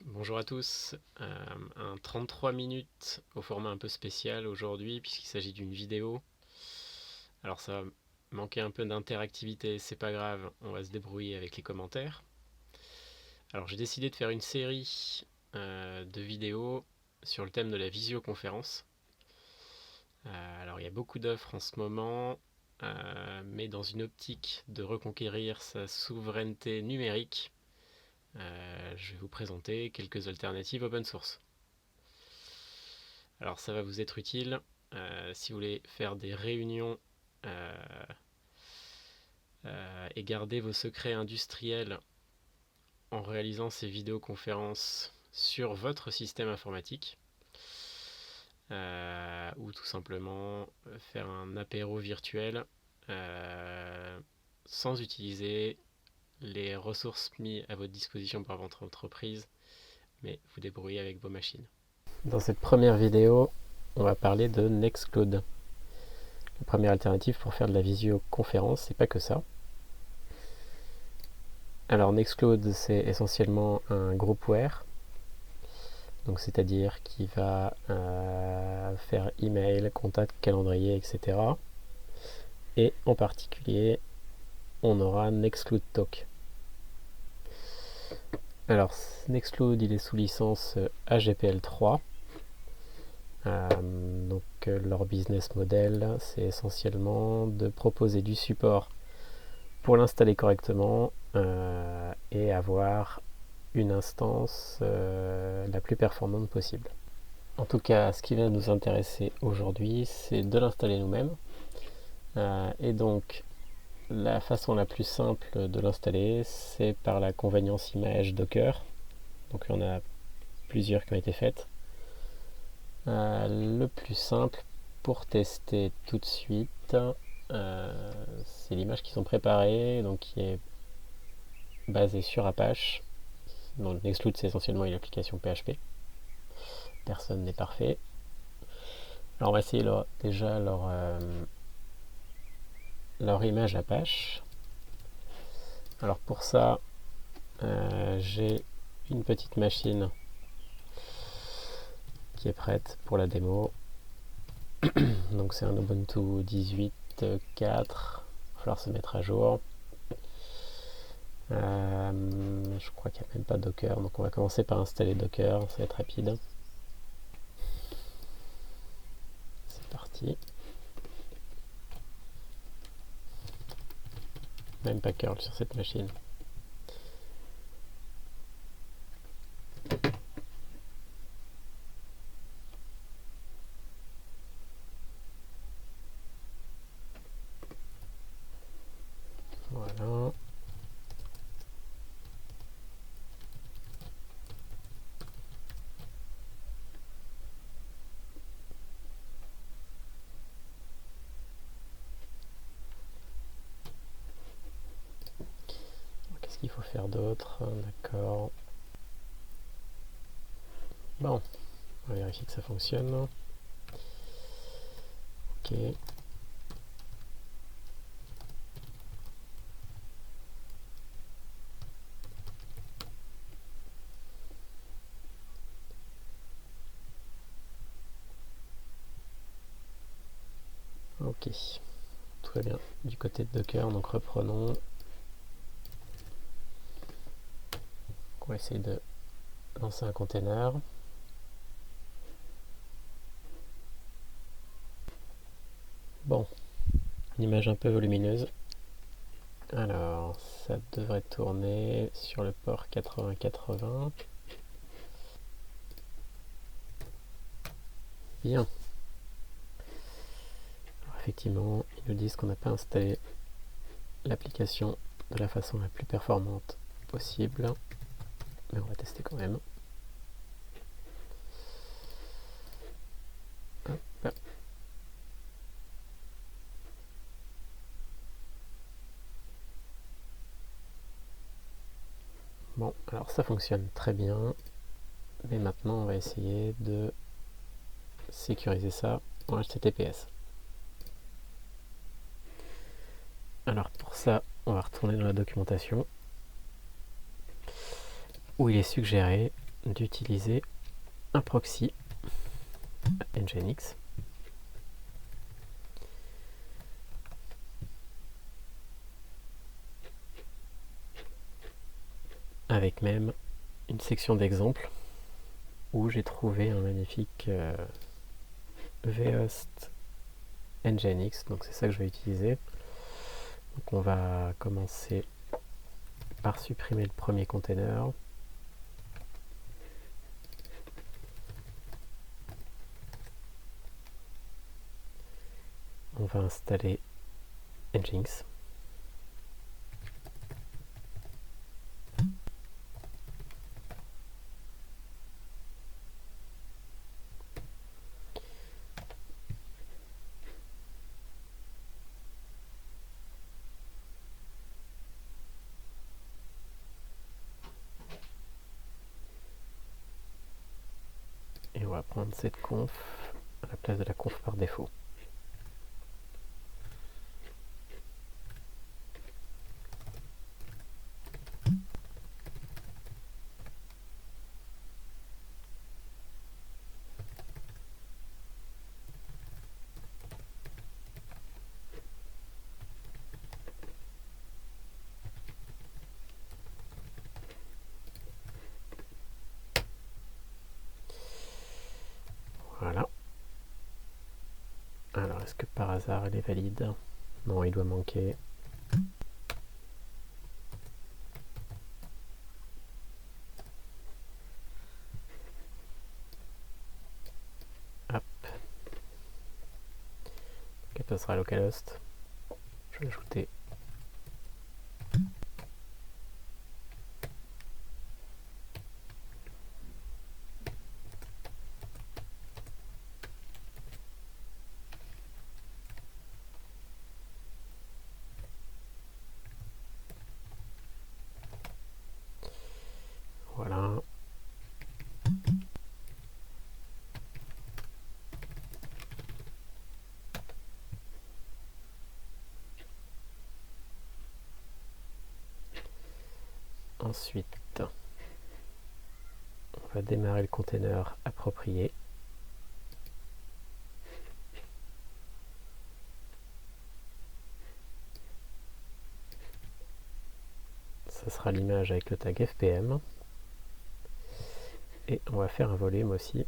Bonjour à tous, un 33 minutes au format un peu spécial aujourd'hui puisqu'il s'agit d'une vidéo. Alors ça va manquer un peu d'interactivité, c'est pas grave, on va se débrouiller avec les commentaires. Alors j'ai décidé de faire une série de vidéos sur le thème de la visioconférence. Alors il y a beaucoup d'offres en ce moment, mais dans une optique de reconquérir sa souveraineté numérique, je vais vous présenter quelques alternatives open source. Alors ça va vous être utile si vous voulez faire des réunions et garder vos secrets industriels en réalisant ces vidéoconférences sur votre système informatique, ou tout simplement faire un apéro virtuel sans utiliser les ressources mises à votre disposition par votre entreprise, mais vous débrouillez avec vos machines. Dans cette première vidéo, on va parler de Nextcloud. La première alternative pour faire de la visioconférence, c'est pas que ça. Alors Nextcloud, c'est essentiellement un groupware, donc c'est-à-dire qui va faire email, contact, calendrier, etc. Et en particulier, on aura Nextcloud Talk. Alors Nextcloud, il est sous licence AGPL3. Donc leur business model, c'est essentiellement de proposer du support pour l'installer correctement et avoir une instance la plus performante possible. En tout cas, ce qui va nous intéresser aujourd'hui, c'est de l'installer nous-mêmes. Et donc, la façon la plus simple de l'installer, c'est par la convenience image Docker. Donc, il y en a plusieurs qui ont été faites. Le plus simple pour tester tout de suite, c'est l'image qu'ils ont préparée, donc qui est basée sur Apache. Donc Nextcloud, c'est essentiellement une application PHP. Personne n'est parfait. Alors on va essayer déjà leur image Apache. Alors pour ça, j'ai une petite machine qui est prête pour la démo. Donc c'est un Ubuntu 18.4. Il va falloir se mettre à jour. Je crois qu'il n'y a même pas Docker, donc on va commencer par installer Docker, ça va être rapide. C'est parti. Même pas curl sur cette machine. Voilà. Qu'est-ce qu'il faut faire d'autre? D'accord. Bon, on va vérifier que ça fonctionne. Ok. Ok. Tout va bien du côté de Docker, donc reprenons. On va essayer de lancer un container. Bon, une image un peu volumineuse. Alors, ça devrait tourner sur le port 8080. Bien. Alors, effectivement, ils nous disent qu'on n'a pas installé l'application de la façon la plus performante possible. Mais on va tester quand même. Hop. Bon, alors ça fonctionne très bien. Mais maintenant, on va essayer de sécuriser ça en HTTPS. Alors pour ça, on va retourner dans la documentation où il est suggéré d'utiliser un proxy Nginx. Avec même une section d'exemples où j'ai trouvé un magnifique vhost Nginx, donc c'est ça que je vais utiliser. Donc on va commencer par supprimer le premier container. On va installer Nginx. Et on va prendre cette conf à la place de la conf par défaut. Voilà. Alors, est-ce que par hasard elle est valide? Non, il doit manquer. Hop. Ok, ça sera localhost. Je vais ajouter voilà. Ensuite, on va démarrer le container approprié. Ça sera l'image avec le tag FPM. Et on va faire un volume aussi.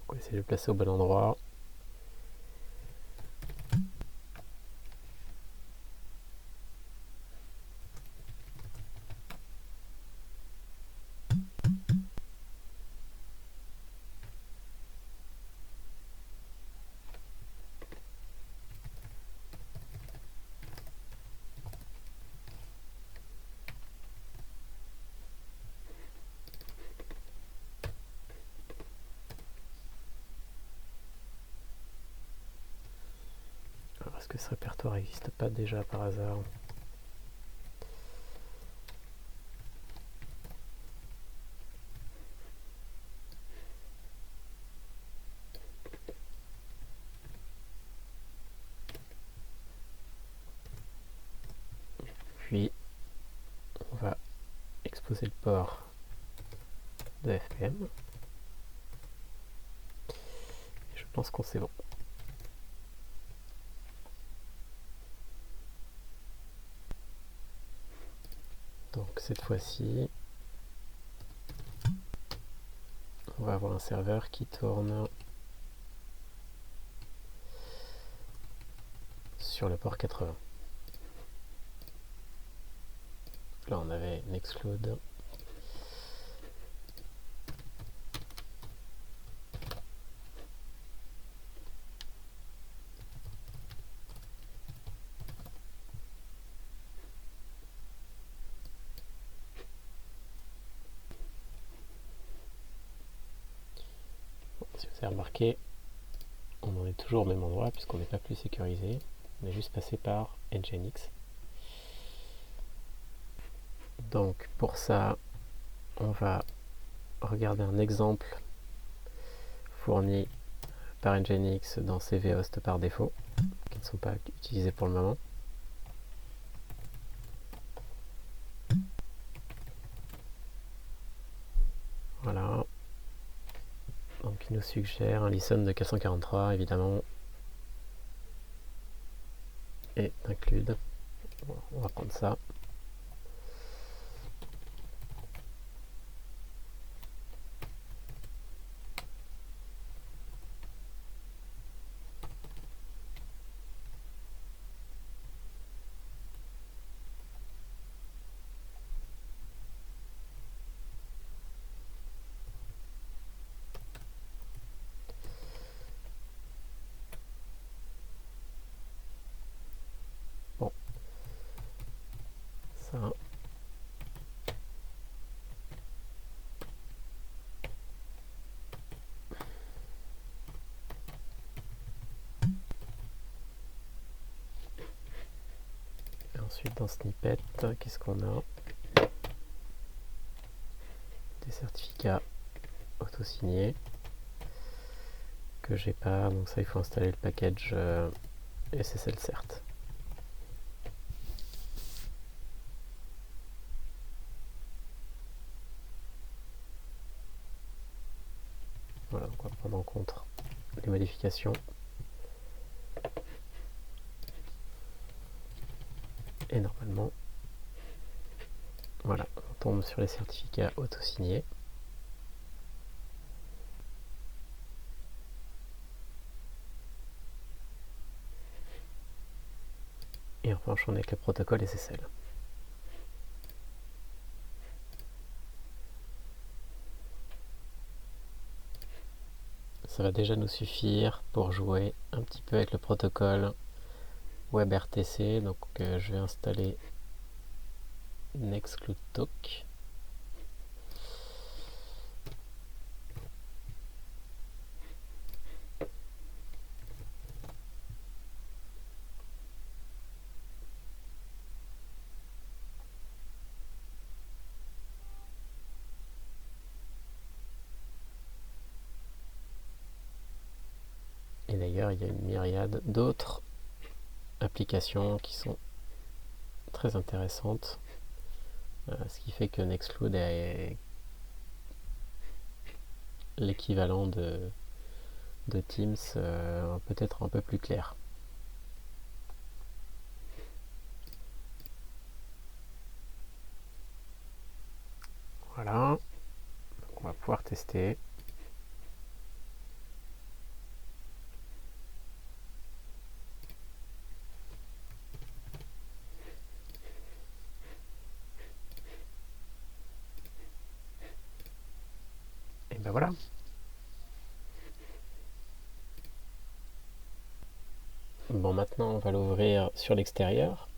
On va essayer de le placer au bon endroit. Alors, est-ce que ce répertoire n'existe pas déjà par hasard? Puis, on va exposer le port de FPM. Et je pense qu'on c'est bon. Donc cette fois-ci, on va avoir un serveur qui tourne sur le port 80. Là on avait Nextcloud. Si vous avez remarqué, on en est toujours au même endroit puisqu'on n'est pas plus sécurisé. On est juste passé par Nginx. Donc pour ça, on va regarder un exemple fourni par Nginx dans ces vhost par défaut, qui ne sont pas utilisés pour le moment. qui nous suggère un listen de 443 évidemment et include. On va prendre ça. Bon, ça. Et ensuite dans Snippet, qu'est-ce qu'on a? Des certificats auto-signés que j'ai pas, donc ça il faut installer le package SSL Cert. Voilà, donc on va prendre en compte les modifications. Et normalement, voilà, on tombe sur les certificats auto-signés. Et enfin, on est avec le protocole SSL. Ça va déjà nous suffire pour jouer un petit peu avec le protocole WebRTC. Donc je vais installer Nextcloud Talk. Et d'ailleurs, il y a une myriade d'autres applications qui sont très intéressantes. Ce qui fait que Nextcloud est l'équivalent de Teams, peut-être un peu plus clair. Voilà, donc on va pouvoir tester. Et ben voilà. Bon, maintenant on va l'ouvrir sur l'extérieur,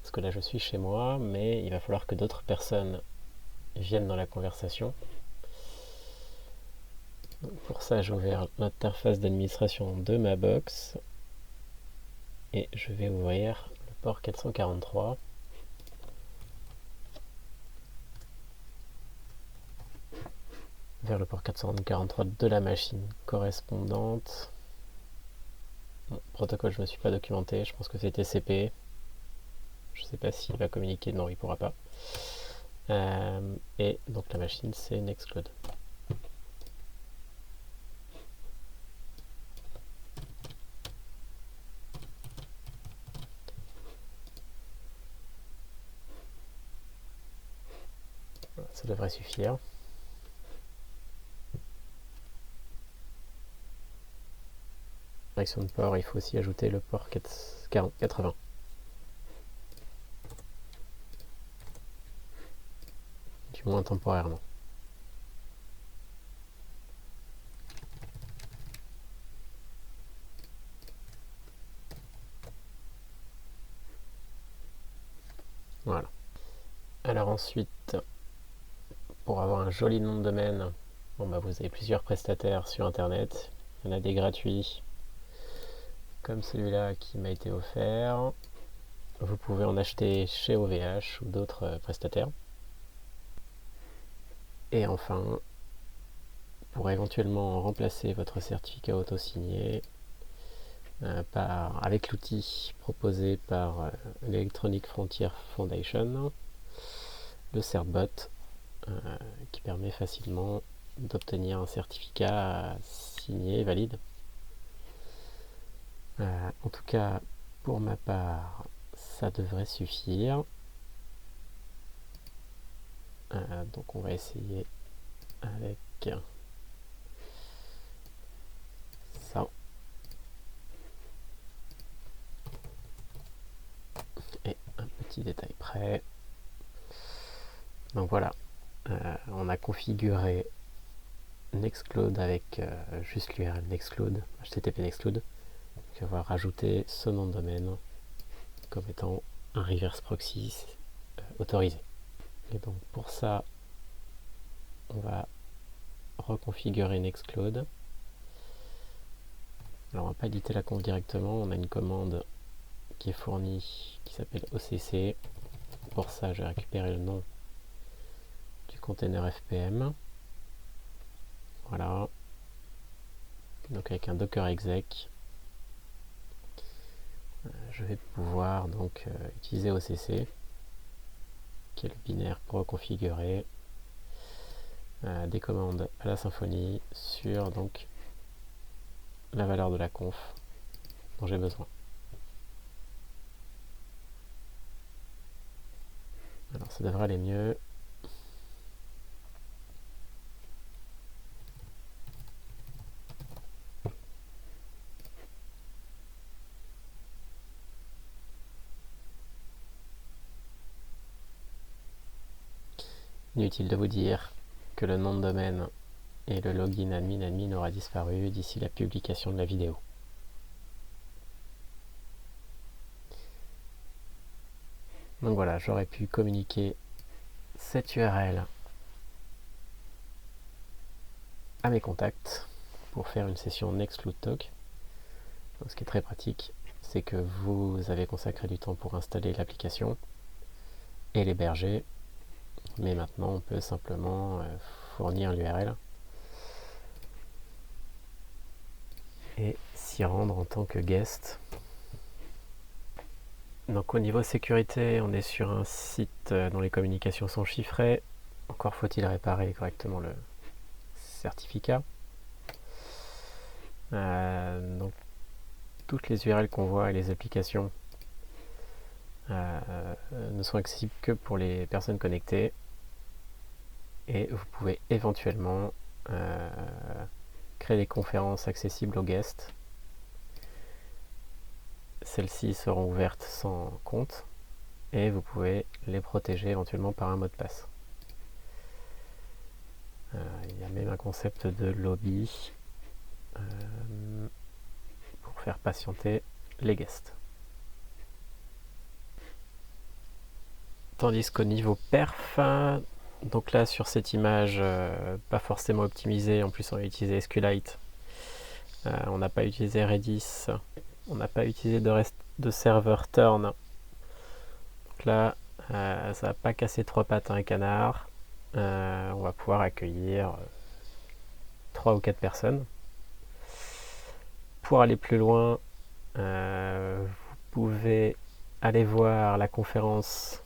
parce que là je suis chez moi, mais il va falloir que d'autres personnes viennent dans la conversation. Donc pour ça, j'ai ouvert l'interface d'administration de ma box et je vais ouvrir le port 443. Vers le port 443 de la machine correspondante. Bon, protocole, je ne me suis pas documenté, je pense que c'est TCP. Je ne sais pas s'il va communiquer, non, il ne pourra pas. Et donc la machine, c'est Nextcloud. Voilà, ça devrait suffire. Direction de port, il faut aussi ajouter le port 80. Du moins temporairement. Voilà. Alors ensuite, pour avoir un joli nom de domaine, bon bah vous avez plusieurs prestataires sur internet. Il y en a des gratuits, comme celui-là qui m'a été offert. Vous pouvez en acheter chez OVH ou d'autres prestataires. Et enfin, pour éventuellement remplacer votre certificat auto-signé avec l'outil proposé par l'Electronic Frontier Foundation, le Certbot, qui permet facilement d'obtenir un certificat signé et valide. En tout cas, pour ma part, ça devrait suffire. Donc on va essayer avec ça. Et un petit détail près. Donc voilà, on a configuré Nextcloud avec juste l'URL Nextcloud, HTTP Nextcloud. Donc on va rajouter ce nom de domaine comme étant un reverse proxy autorisé. Et donc pour ça, on va reconfigurer Nextcloud. Alors on va pas éditer la conf directement, on a une commande qui est fournie qui s'appelle OCC. Pour ça, je vais récupérer le nom du container FPM. Voilà. Donc avec un docker exec, je vais pouvoir donc utiliser OCC, qui est le binaire pour reconfigurer des commandes à la Symfony sur donc la valeur de la conf dont j'ai besoin. Alors ça devrait aller mieux. Inutile de vous dire que le nom de domaine et le login admin aura disparu d'ici la publication de la vidéo. Donc voilà, j'aurais pu communiquer cette URL à mes contacts pour faire une session Nextcloud Talk. Donc, ce qui est très pratique, c'est que vous avez consacré du temps pour installer l'application et l'héberger, mais maintenant on peut simplement fournir l'URL et s'y rendre en tant que guest. Donc au niveau sécurité, on est sur un site dont les communications sont chiffrées. Encore faut-il réparer correctement le certificat. Donc toutes les URL qu'on voit et les applications ne sont accessibles que pour les personnes connectées. Et vous pouvez éventuellement créer des conférences accessibles aux guests. Celles-ci seront ouvertes sans compte et vous pouvez les protéger éventuellement par un mot de passe. Il y a même un concept de lobby pour faire patienter les guests. Tandis qu'au niveau perf, donc là sur cette image pas forcément optimisée, en plus on a utilisé SQLite, on n'a pas utilisé Redis, on n'a pas utilisé de serveur turn. Donc là ça va pas casser trois pattes à un canard. On va pouvoir accueillir 3 ou 4 personnes. Pour aller plus loin, vous pouvez aller voir la conférence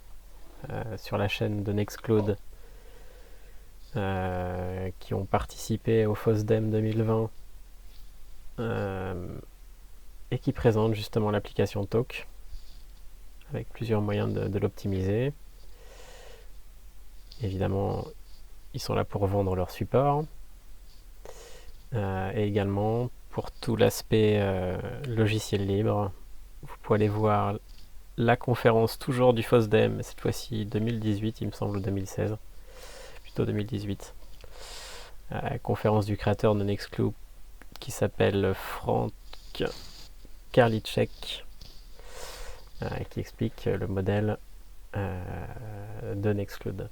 sur la chaîne de Nextcloud qui ont participé au FOSDEM 2020 et qui présentent justement l'application Talk avec plusieurs moyens de l'optimiser. Évidemment, ils sont là pour vendre leur support et également pour tout l'aspect logiciel libre. Vous pouvez aller voir la conférence toujours du FOSDEM, cette fois-ci 2018, il me semble, 2016, plutôt 2018. Conférence du créateur de Nextcloud qui s'appelle Frank Karliczek, qui explique le modèle de Nextcloud.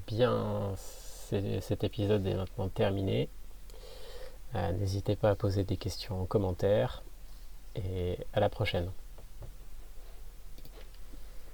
Bien, cet épisode est maintenant terminé. N'hésitez pas à poser des questions en commentaire et à la prochaine.